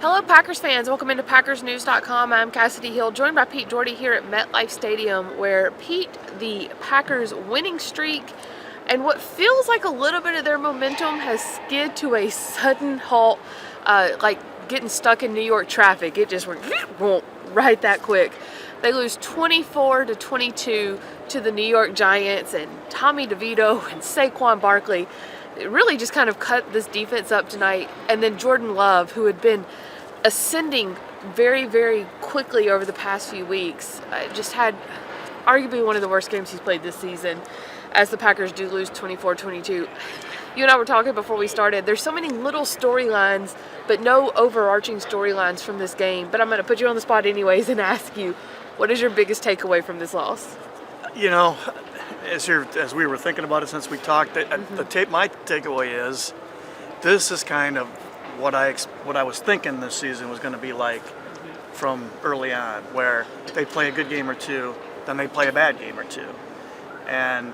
Hello Packers fans, welcome into PackersNews.com. I'm Kassidy Hill, joined by Pete Dougherty here at MetLife Stadium, where Pete, the Packers winning streak and what feels like a little bit of their momentum has skid to a sudden halt, like getting stuck in New York traffic. It just went right that quick. They lose 24-22 to the New York Giants, and Tommy DeVito and Saquon Barkley really just kind of cut this defense up tonight. And then Jordan Love, who had been ascending very, very quickly over the past few weeks, just had arguably one of the worst games he's played this season, as the Packers do lose 24-22. You and I were talking before we started, there's so many little storylines, but no overarching storylines from this game. But I'm going to put you on the spot anyways and ask you, what is your biggest takeaway from this loss? You know, as we were thinking about it since we talked, my takeaway is this is kind of what I was thinking this season was going to be like from early on, where they play a good game or two, then they play a bad game or two. And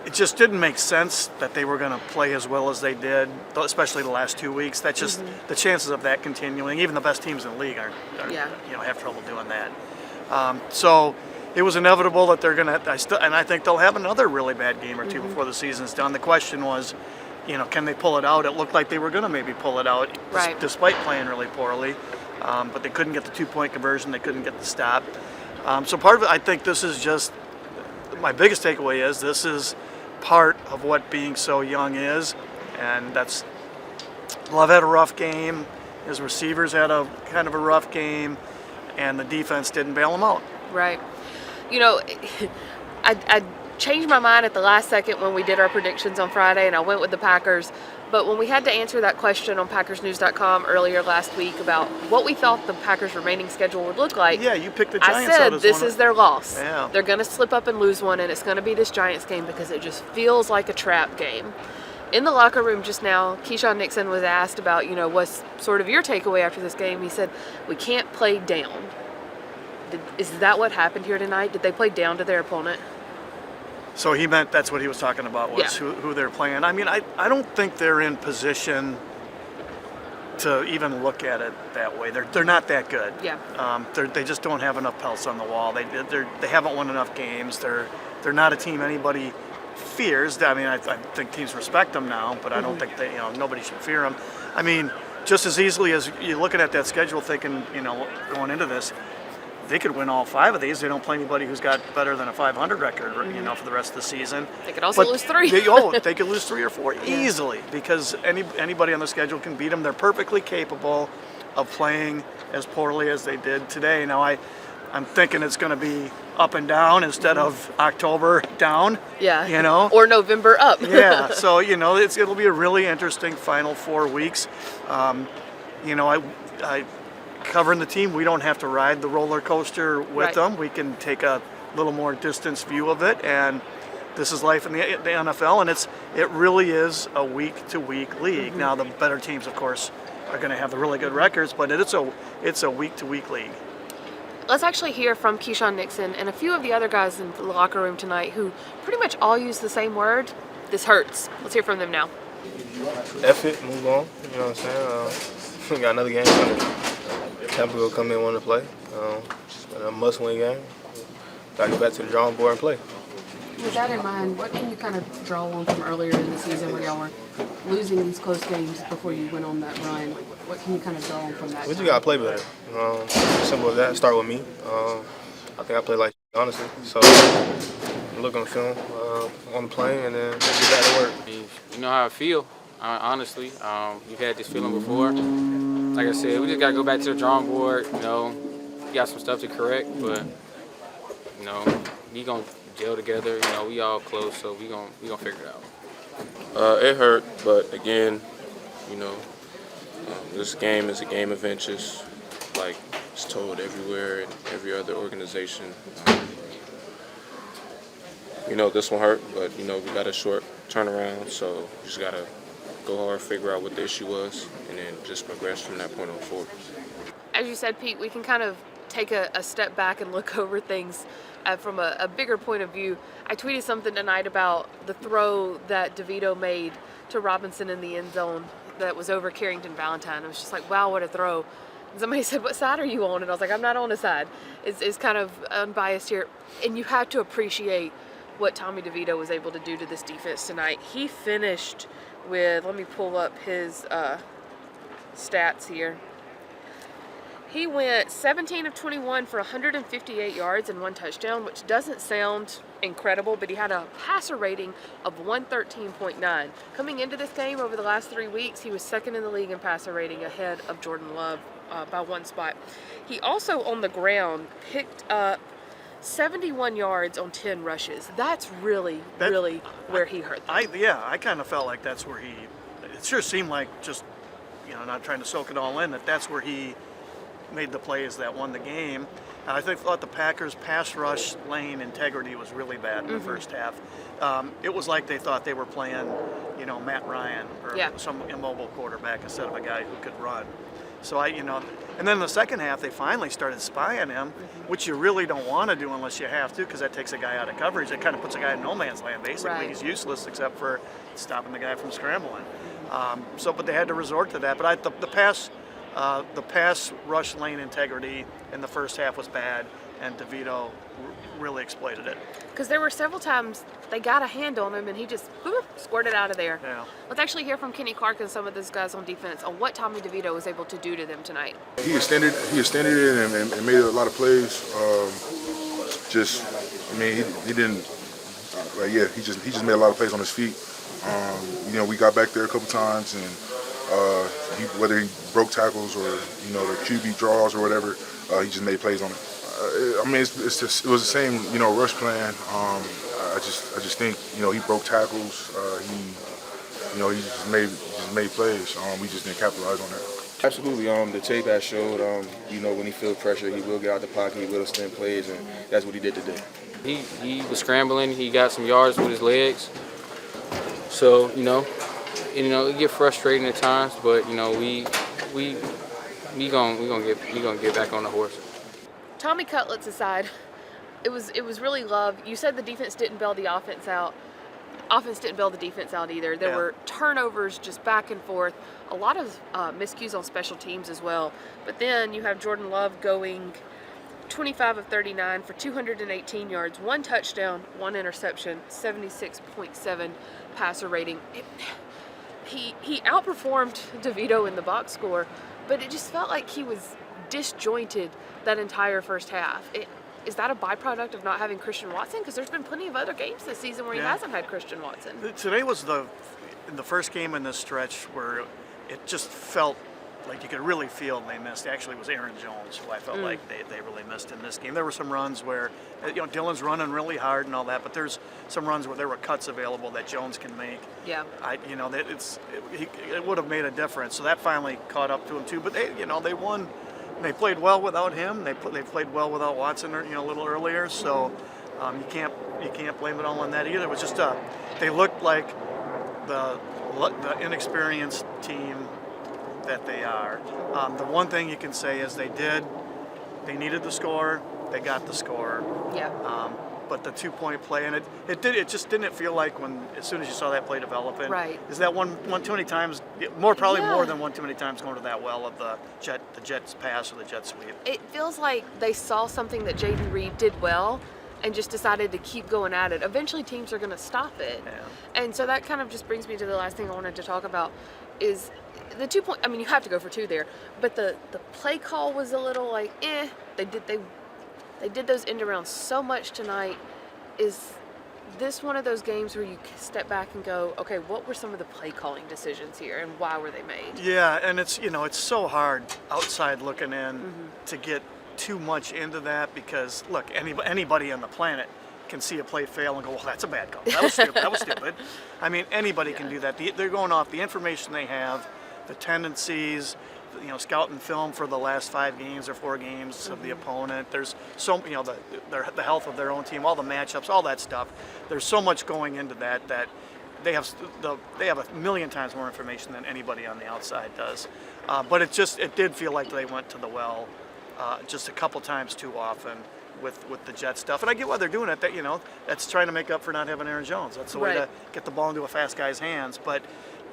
it just didn't make sense that they were going to play as well as they did, especially the last 2 weeks. That's just the chances of that continuing. Even the best teams in the league have trouble doing that. So it was inevitable that they're going to, and I think they'll have another really bad game or two before the season's done. The question was, can they pull it out? It looked like they were going to maybe pull it out, despite playing really poorly. But they couldn't get the 2-point conversion. They couldn't get the stop. So part of it, I think this is just, my biggest takeaway is this is part of what being so young is. And that's, Love had a rough game. His receivers had a kind of a rough game. And the defense didn't bail them out. Right. I changed my mind at the last second when we did our predictions on Friday, and I went with the Packers. But when we had to answer that question on PackersNews.com earlier last week about what we thought the Packers' remaining schedule would look like, yeah, you picked the Giants. I said this is their loss. Yeah. They're going to slip up and lose one, and it's going to be this Giants game because it just feels like a trap game. In the locker room just now, Keyshawn Nixon was asked about, what's sort of your takeaway after this game. He said, we can't play down. Is that what happened here tonight? Did they play down to their opponent? So he meant that's what he was talking about, was who they're playing. I mean, I don't think they're in position to even look at it that way. They're not that good. Yeah. They just don't have enough pelts on the wall. They haven't won enough games. They're not a team anybody fears. I mean, I think teams respect them now, but I don't think nobody should fear them. I mean, just as easily as you're looking at that schedule, thinking going into this, they could win all 5 of these. They don't play anybody who's got better than a 500 record, for the rest of the season. They could also lose 3. They could lose 3 or 4 easily, because anybody on the schedule can beat them. They're perfectly capable of playing as poorly as they did today. Now, I'm thinking it's going to be up and down instead of October down. Yeah. Or November up. Yeah. So it'll be a really interesting final 4 weeks. I covering the team, we don't have to ride the roller coaster with them. We can take a little more distance view of it, and this is life in the NFL, and it really is a week-to-week league. Now, the better teams, of course, are going to have the really good records, but it's a week-to-week league. Let's actually hear from Keyshawn Nixon and a few of the other guys in the locker room tonight who pretty much all use the same word. This hurts. Let's hear from them now. F it, move on. You know what I'm saying? We got another game coming. Tampa will come in, want to play. A must-win game. Got to go back to the drawing board and play. With that in mind, what can you kind of draw on from earlier in the season where y'all were losing these close games before you went on that run? What can you kind of draw on from that? We just got to play better. Simple as that. Start with me. I think I play like honestly. So look on the film, on the plane, and then get back to work. You know how I feel, honestly. You've had this feeling before. Like I said, we just got to go back to the drawing board. We got some stuff to correct, but, we going to gel together. We all close, so we gonna figure it out. It hurt, but again, this game is a game of inches, like it's told everywhere in every other organization. This one hurt, but we got a short turnaround, so we just gotta go hard, figure out what the issue was, and then just progress from that point on forward. As you said, Pete, we can kind of take a step back and look over things from a bigger point of view, I tweeted something tonight about the throw that DeVito made to Robinson in the end zone that was over Carrington Valentine. I was just like, wow, what a throw. And somebody said, what side are you on? And I was like, I'm not on a side. It's kind of unbiased here. And you have to appreciate what Tommy DeVito was able to do to this defense tonight. He finished with, let me pull up his stats here. He went 17 of 21 for 158 yards and 1 touchdown, which doesn't sound incredible, but he had a passer rating of 113.9. Coming into this game over the last 3 weeks, he was second in the league in passer rating, ahead of Jordan Love by 1 spot. He also, on the ground, picked up 71 yards on 10 rushes. That's really where he hurt them. I kind of felt like that's where it sure seemed like, just, not trying to soak it all in, that's where he made the plays that won the game. I thought the Packers' pass rush lane integrity was really bad in the first half. It was like they thought they were playing, Matt Ryan or some immobile quarterback instead of a guy who could run. So and then in the second half they finally started spying him, which you really don't want to do unless you have to, because that takes a guy out of coverage. It kind of puts a guy in no man's land basically. Right. He's useless except for stopping the guy from scrambling. But they had to resort to that. But the pass rush lane integrity in the first half was bad, and DeVito really exploited it. Because there were several times they got a hand on him and he just squirted out of there. Yeah. Let's actually hear from Kenny Clark and some of those guys on defense on what Tommy DeVito was able to do to them tonight. He extended it and made a lot of plays. He didn't. He just made a lot of plays on his feet. We got back there a couple times, and whether he broke tackles or the QB draws or whatever, he just made plays on it. It was the same rush plan. I just think he broke tackles. He just made plays. We just didn't capitalize on that. Absolutely. The tape has showed, when he feels pressure, he will get out the pocket, he will extend plays, and that's what he did today. He was scrambling. He got some yards with his legs. So it get frustrating at times, but we gonna get back on the horse. Tommy Cutlets aside, it was really love. You said the defense didn't bail the offense out. Offense didn't bail the defense out either. There were turnovers just back and forth. A lot of miscues on special teams as well. But then you have Jordan Love going 25 of 39 for 218 yards, 1 touchdown, 1 interception, 76.7 passer rating. He outperformed DeVito in the box score, but it just felt like he was disjointed that entire first half. Is that a byproduct of not having Christian Watson? Because there's been plenty of other games this season where he hasn't had Christian Watson. Today was the first game in this stretch where it just felt like you could really feel they missed. Actually, it was Aaron Jones who I felt like they really missed in this game. There were some runs where Dylan's running really hard and all that, but there's some runs where there were cuts available that Jones can make. Yeah. It would have made a difference. So that finally caught up to him too. But they won. They played well without him. They played well without Watson a little earlier. So you can't blame it all on that either. It was just they looked like the inexperienced team that they are. The one thing you can say is they needed the score, they got the score. Yeah. But the 2-point play, and it just didn't feel like as soon as you saw that play developing. Right. Is that one too many times? More than one too many times going to that well of the Jets pass or the jet sweep. It feels like they saw something that Jaden Reed did well and just decided to keep going at it. Eventually teams are going to stop it. Yeah. And so that kind of just brings me to the last thing I wanted to talk about is the 2-point. I mean, you have to go for 2 there, but the play call was a little like They did those end arounds so much tonight. Is this one of those games where you step back and go, okay, what were some of the play calling decisions here and why were they made? Yeah, and it's so hard outside looking in to get too much into that, because look, anybody on the planet can see a play fail and go, well, that's a bad call. That was stupid. That was stupid. I mean, anybody can do that. They're going off the information they have, the tendencies, scouting film for the last 5 games or 4 games of the opponent. There's the health of their own team, all the matchups, all that stuff. There's so much going into that they have a million times more information than anybody on the outside does. But it did feel like they went to the well just a couple times too often. with the Jet stuff. And I get why they're doing it. That that's trying to make up for not having Aaron Jones. That's the way Right. to get the ball into a fast guy's hands. But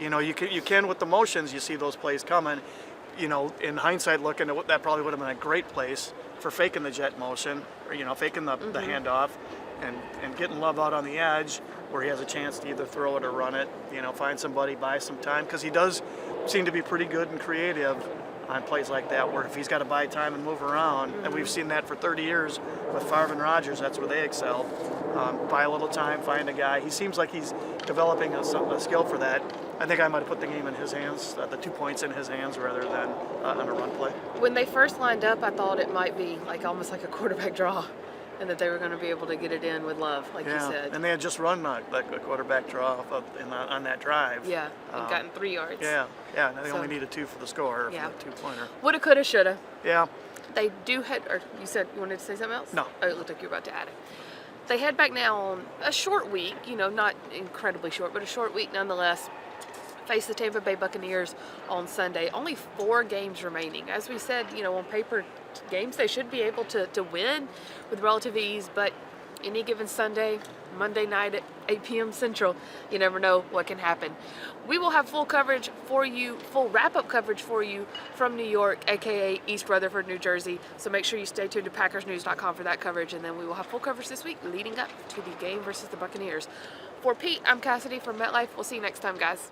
you can with the motions. You see those plays coming. In hindsight, looking at that probably would have been a great place for faking the jet motion, or faking the handoff, and getting Love out on the edge where he has a chance to either throw it or run it. Find somebody, buy some time, because he does seem to be pretty good and creative on plays like that, where if he's got to buy time and move around, and we've seen that for 30 years with Favre and Rodgers, that's where they excelled. Buy a little time, find a guy. He seems like he's developing a skill for that. I think I might have put the game in his hands, the 2 points in his hands rather than on a run play. When they first lined up, I thought it might be almost like a quarterback draw, and that they were going to be able to get it in with Love, like you said. And they had just run a quarterback draw on that drive. Yeah, and gotten 3 yards. Yeah, and they only needed 2 for the score, Yeah. for the 2-pointer. Woulda, coulda, shoulda. Yeah, They do head, or you said you wanted to say something else? No. Oh, it looked like you were about to add it. They head back now on a short week, not incredibly short, but a short week nonetheless. Face the Tampa Bay Buccaneers on Sunday. Only 4 games remaining. As we said, on paper, games they should be able to win with relative ease, but any given Sunday, Monday night at 8 p.m. Central, you never know what can happen. We will have full coverage for you, full wrap-up coverage for you from New York, aka East Rutherford, New Jersey. So make sure you stay tuned to PackersNews.com for that coverage, and then we will have full coverage this week leading up to the game versus the Buccaneers. For Pete, I'm Kassidy from MetLife. We'll see you next time, guys.